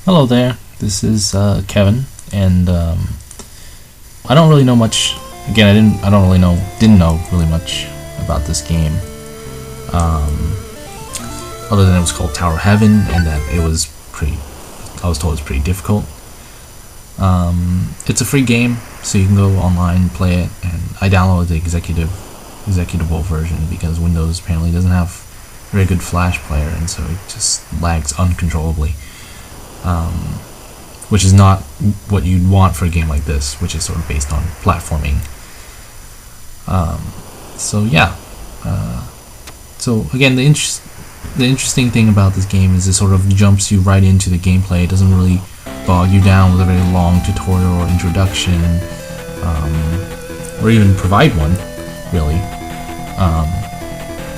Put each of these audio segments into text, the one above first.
Hello there, this is Kevin, and I don't really know much. Again, didn't know really much about this game, other than it was called Tower of Heaven, and that I was told it was pretty difficult. It's a free game, so you can go online and play it, and I downloaded the executable version because Windows apparently doesn't have a very good Flash player, and so it just lags uncontrollably. Which is not what you'd want for a game like this, which is sort of based on platforming. So again, the interesting thing about this game is it sort of jumps you right into the gameplay. It doesn't really bog you down with a very long tutorial or introduction, or even provide one, really,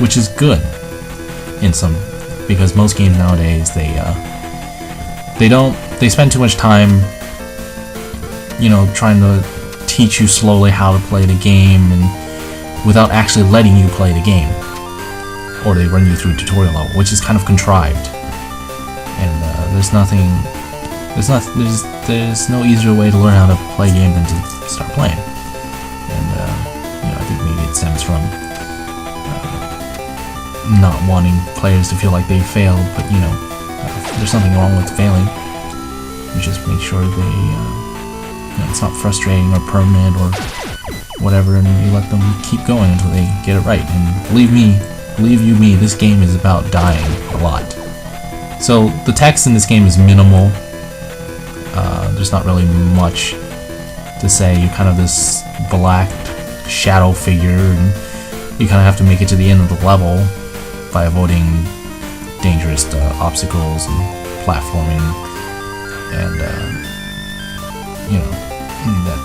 which is good because most games nowadays they spend too much time, trying to teach you slowly how to play the game and without actually letting you play the game, or they run you through a tutorial level, which is kind of contrived. And there's no easier way to learn how to play a game than to start playing. And I think maybe it stems from not wanting players to feel like they failed, but there's something wrong with failing. You just make sure it's not frustrating or permanent or whatever, and you let them keep going until they get it right. And believe you me, this game is about dying a lot. So the text in this game is minimal. There's not really much to say. You're kind of this black shadow figure, and you kind of have to make it to the end of the level by avoiding dangerous obstacles and platforming, and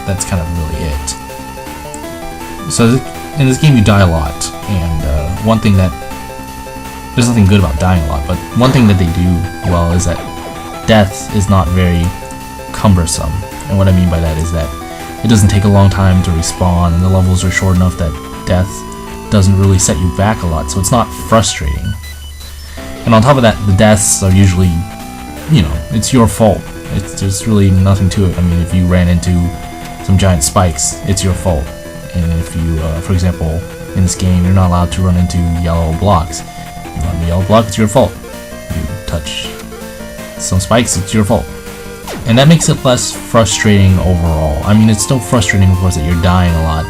that's kind of really it. So in this game you die a lot, and there's nothing good about dying a lot, but one thing that they do well is that death is not very cumbersome. And what I mean by that is that it doesn't take a long time to respawn, and the levels are short enough that death doesn't really set you back a lot, so it's not frustrating. And on top of that, the deaths are usually, it's your fault. There's really nothing to it. I mean, if you ran into some giant spikes, it's your fault. And if you, for example, in this game, you're not allowed to run into yellow blocks. You run the yellow block, it's your fault. You touch some spikes, it's your fault. And that makes it less frustrating overall. I mean, it's still frustrating, of course, that you're dying a lot,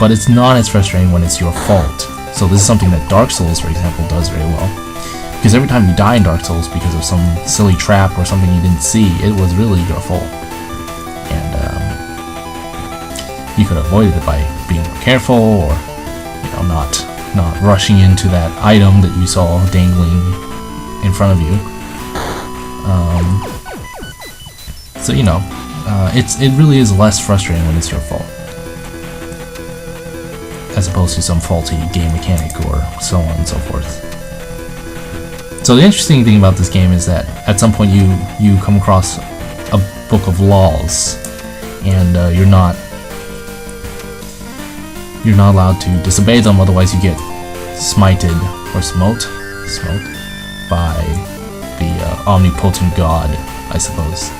but it's not as frustrating when it's your fault. So this is something that Dark Souls, for example, does very well. Because every time you die in Dark Souls because of some silly trap or something you didn't see, it was really your fault. And you could avoid it by being more careful, or not rushing into that item that you saw dangling in front of you. It really is less frustrating when it's your fault, as opposed to some faulty game mechanic or so on and so forth. So the interesting thing about this game is that at some point you come across a book of laws, and you're not allowed to disobey them, otherwise you get smited or smote by the omnipotent god, I suppose.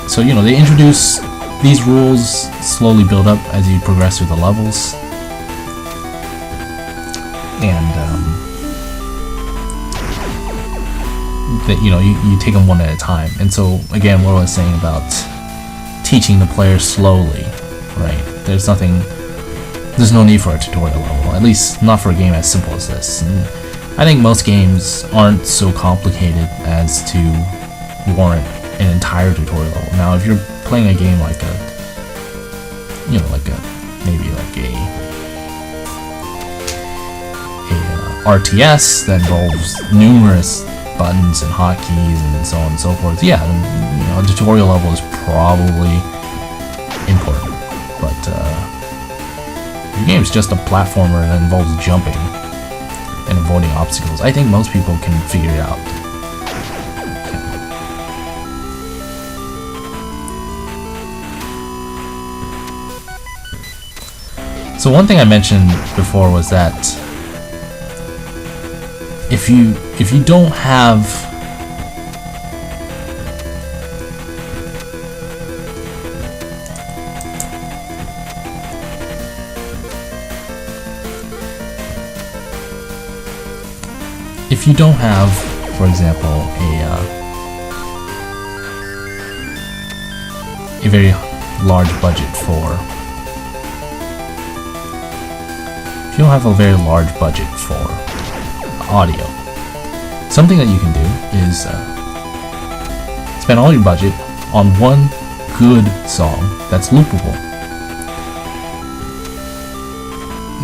So they introduce these rules, slowly build up as you progress through the levels, and that you take them one at a time. And so again, what I was saying about teaching the player slowly, right? There's no need for a tutorial level, at least not for a game as simple as this. And I think most games aren't so complicated as to warrant an entire tutorial level. Now, if you're playing a game like a RTS that involves numerous buttons and hotkeys and so on and so forth, yeah, then, a tutorial level is probably important. But if your game is just a platformer that involves jumping and avoiding obstacles, I think most people can figure it out. So one thing I mentioned before was that if you don't have for example, a very large budget for audio, something that you can do is spend all your budget on one good song that's loopable.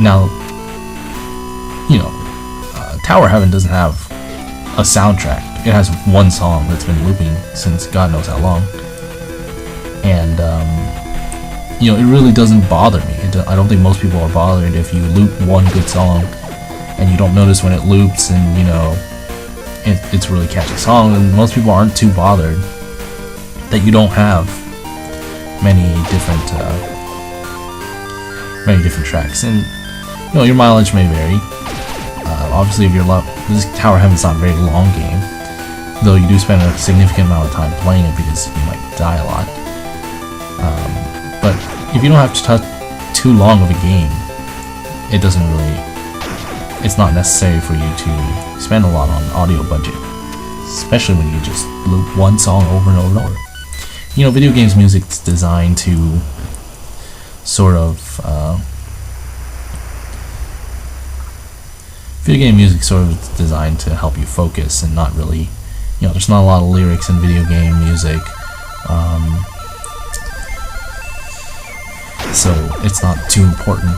Now, Tower Heaven doesn't have a soundtrack. It has one song that's been looping since God knows how long, and it really doesn't bother me. I don't think most people are bothered if you loop one good song and you don't notice when it loops, and it's a really catchy song, and most people aren't too bothered that you don't have many different tracks. And your mileage may vary. Obviously, if you're this Tower Heaven's not a very long game, though you do spend a significant amount of time playing it because you might die a lot. But if you don't have to touch too long of a game, it's not necessary for you to spend a lot on audio budget, especially when you just loop one song over and over and over. Video games music's designed to sort of video game music sort of designed to help you focus and not really, there's not a lot of lyrics in video game music, so it's not too important.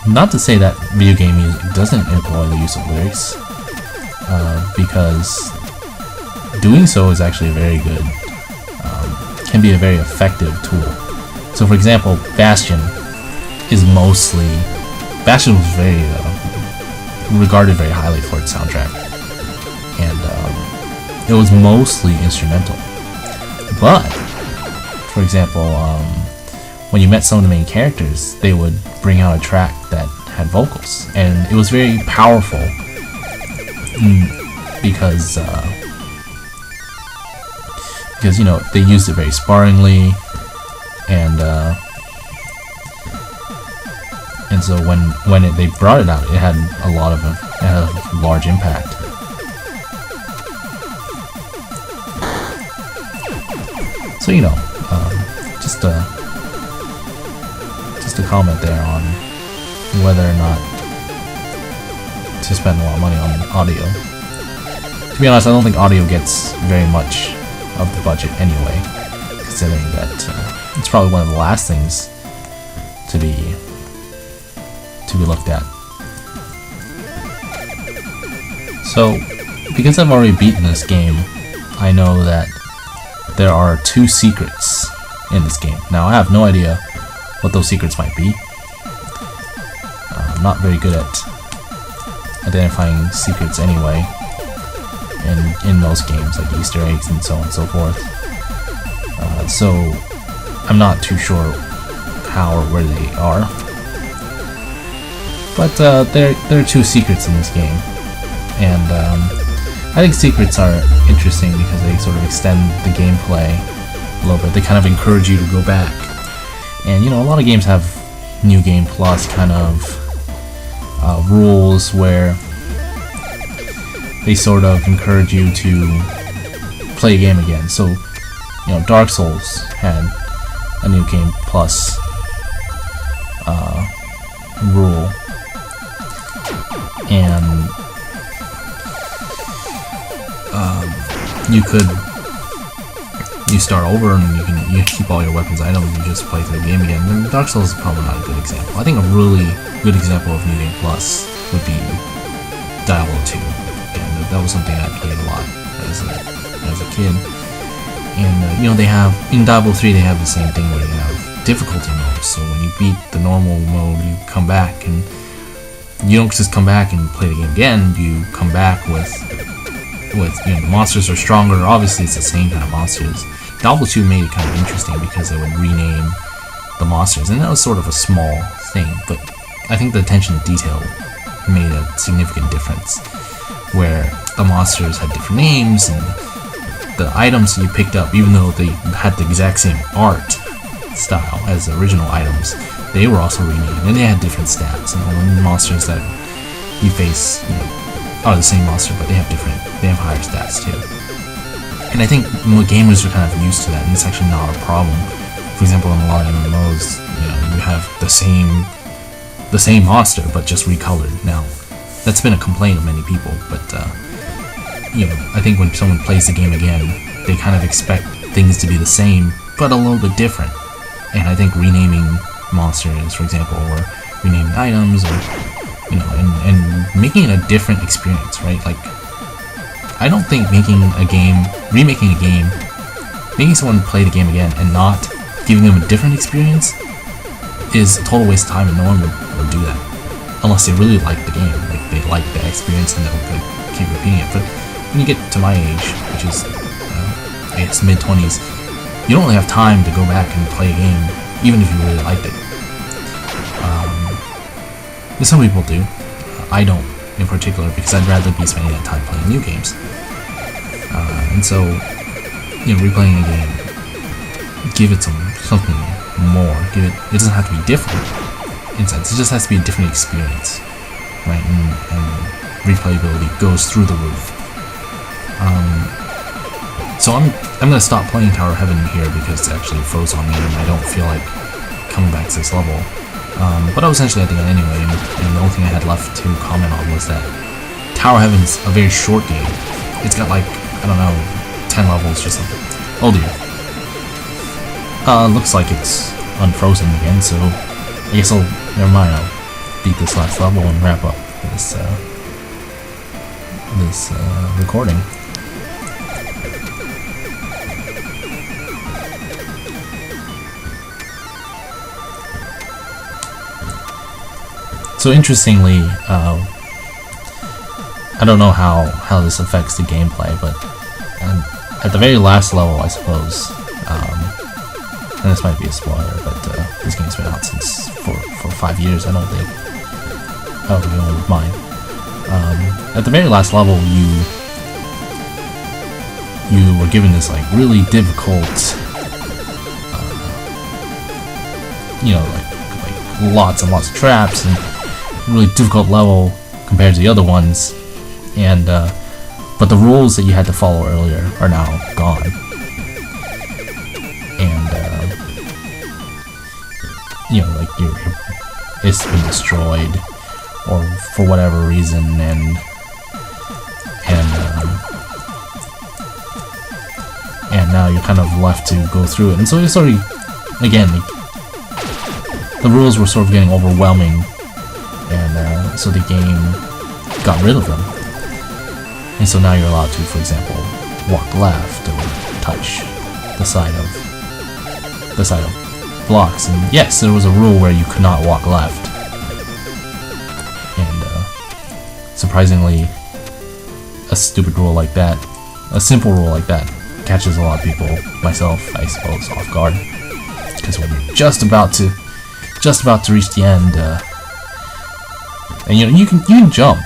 Not to say that video game music doesn't employ the use of lyrics, because doing so is actually can be a very effective tool. So for example, Bastion was very regarded very highly for its soundtrack, and it was mostly instrumental. But for example, when you met some of the main characters, they would bring out a track that had vocals, and it was very powerful because they used it very sparingly, and so when they brought it out, it had a large impact. So just a comment there on whether or not to spend a lot of money on audio. To be honest, I don't think audio gets very much of the budget anyway, considering that it's probably one of the last things to be looked at. So, because I've already beaten this game, I know that there are 2 secrets in this game. Now, I have no idea what those secrets might be. I'm not very good at identifying secrets anyway, in most games, like Easter eggs and so on and so forth. So, I'm not too sure how or where they are. But there are 2 secrets in this game, and I think secrets are interesting because they sort of extend the gameplay a little bit. They kind of encourage you to go back, and a lot of games have New Game Plus kind of rules where they sort of encourage you to play a game again. So Dark Souls had a New Game Plus rule, and you start over and you keep all your weapons items and you just play through the game again. And Dark Souls is probably not a good example. I think a really good example of New Game Plus would be Diablo 2, and that was something I played a lot as a kid. And they have in Diablo 3 they have the same thing where you have difficulty modes. So when you beat the normal mode, you come back, and you don't just come back and play the game again. You come back with the monsters are stronger. Obviously, it's the same kind of monsters. Diablo 2 made it kind of interesting because they would rename the monsters, and that was sort of a small thing, but I think the attention to detail made a significant difference, where the monsters had different names, and the items you picked up, even though they had the exact same art style as the original items, they were also renamed, and they had different stats. And the monsters that you face, are the same monster, but they have higher stats too. And I think gamers are kind of used to that, and it's actually not a problem. For example, in a lot of MMOs, you have the same monster, but just recolored. Now, that's been a complaint of many people, but I think when someone plays the game again, they kind of expect things to be the same, but a little bit different. And I think renaming monsters, for example, or renaming items, or and making it a different experience, right? Like, I don't think remaking a game, making someone play the game again and not giving them a different experience is a total waste of time, and no one would do that unless they really like the game, like they like the experience and they'll keep repeating it. But when you get to my age, which is I guess mid-20s, you don't really have time to go back and play a game, even if you really liked it. Some people do. I don't, in particular, because I'd rather be spending that time playing new games. And so, replaying a game, give it something more. It doesn't have to be different, in a sense. It just has to be a different experience, right? And replayability goes through the roof. So I'm gonna stop playing Tower of Heaven here because it actually froze on me, and I don't feel like coming back to this level. But I was essentially at the end anyway, and the only thing I had left to comment on was that Tower of Heaven's a very short game. It's got like, I don't know, 10 levels or something. Oh dear. Looks like it's unfrozen again, so I guess never mind, I'll beat this last level and wrap up this recording. So interestingly, I don't know how this affects the gameplay, but at the very last level, I suppose, and this might be a spoiler, but this game's been out since for 5 years, I don't think. Oh, you know, with mine. At the very last level, you were given this like really difficult, like lots and lots of traps and really difficult level compared to the other ones, and but the rules that you had to follow earlier are now gone, and like it's been destroyed or for whatever reason, and now you're kind of left to go through it, and so it's sort of, again, like, the rules were sort of getting overwhelming. And so the game got rid of them, and so now you're allowed to, for example, walk left or touch the side of blocks. And yes, there was a rule where you could not walk left, and surprisingly, a stupid rule like that, a simple rule like that, catches a lot of people, myself, I suppose, off guard, because when you're just about to reach the end. And you can jump.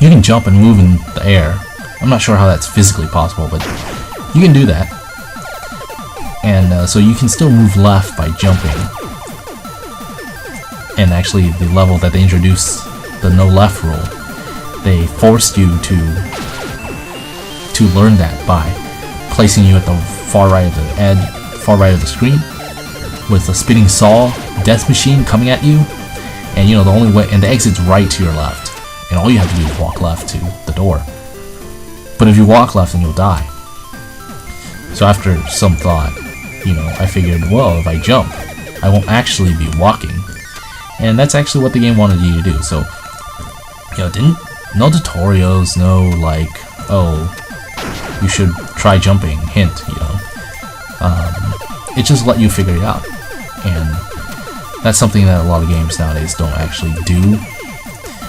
You can jump and move in the air. I'm not sure how that's physically possible, but you can do that. And so you can still move left by jumping. And actually, the level that they introduced, the no left rule, they forced you to learn that by placing you at the far right of the screen, with a spinning saw death machine coming at you. And the only way, and the exit's right to your left, and all you have to do is walk left to the door. But if you walk left, then you'll die. So after some thought, I figured, well, if I jump, I won't actually be walking, and that's actually what the game wanted you to do. So, no tutorials, no like, oh, you should try jumping, hint, it just let you figure it out, and that's something that a lot of games nowadays don't actually do,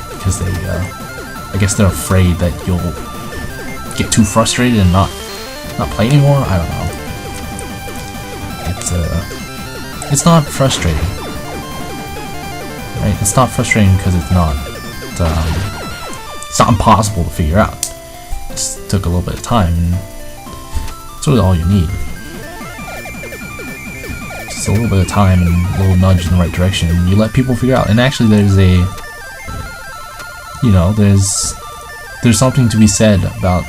because they, I guess they're afraid that you'll get too frustrated and not play anymore. I don't know. It's not frustrating. right? It's not frustrating because it's not impossible to figure out. It just took a little bit of time, and it's really all you need. Just a little bit of time and a little nudge in the right direction, and you let people figure out. And actually, there's a, you know, there's something to be said about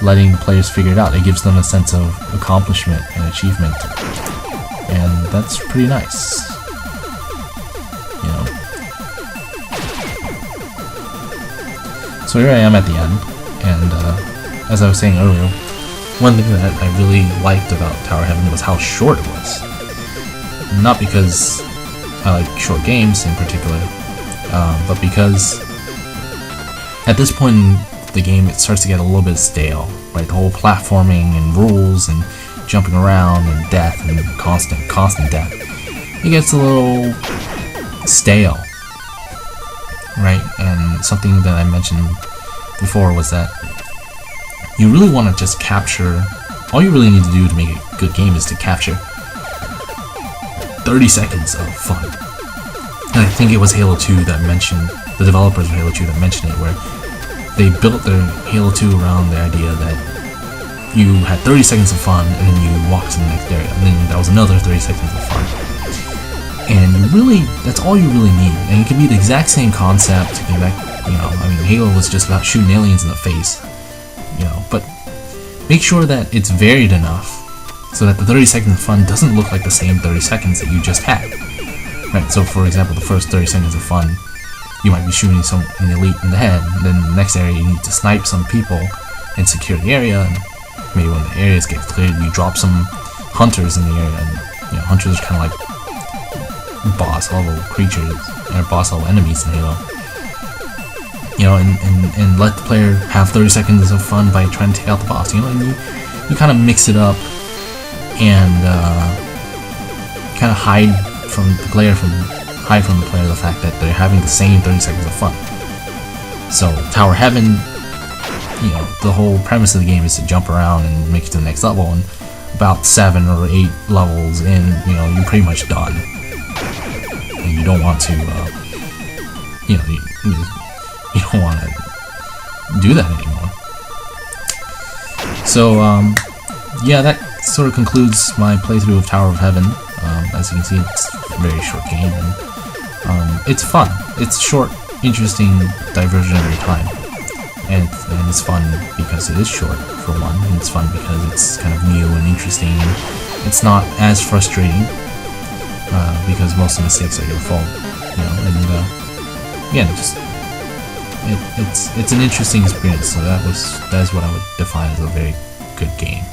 letting players figure it out. It gives them a sense of accomplishment and achievement, and that's pretty nice. You know. So here I am at the end, and as I was saying earlier, one thing that I really liked about Tower of Heaven was how short it was. Not because I like short games in particular, but because at this point in the game it starts to get a little bit stale, right? The whole platforming and rules and jumping around and death and constant death. It gets a little stale, right? And something that I mentioned before was that you really want to just capture, all you really need to do to make a good game is to capture 30 seconds of fun. And I think it was Halo 2 that mentioned, the developers of Halo 2 that mentioned it, where they built their Halo 2 around the idea that you had 30 seconds of fun and then you walked to the next area, and then that was another 30 seconds of fun. And you really, that's all you really need. And it can be the exact same concept, you know, I mean, Halo was just about shooting aliens in the face, you know, but make sure that it's varied enough so that the 30 seconds of fun doesn't look like the same 30 seconds that you just had. Right, so for example, the first 30 seconds of fun, you might be shooting an elite in the head, and then the next area you need to snipe some people and secure the area, and maybe when the areas get cleared, you drop some hunters in the area, and you know, hunters are kind of like boss level creatures, or boss level enemies in Halo. You know, and let the player have 30 seconds of fun by trying to take out the boss, you know, and you kind of mix it up and kind of hide from the player the fact that they're having the same 30 seconds of fun. So Tower of Heaven, you know, the whole premise of the game is to jump around and make it to the next level, and about 7 or 8 levels in, you know, you're pretty much done. And you don't want to, you know, you don't want to do that anymore. So, yeah, that sort of concludes my playthrough of Tower of Heaven. As you can see, it's a very short game, and it's fun. It's short, interesting diversion of your time, and it's fun because it is short, for one, and it's fun because it's kind of new and interesting, and it's not as frustrating, because most of the mistakes are your fault, you know, and yeah, it's an interesting experience, so that is what I would define as a very good game.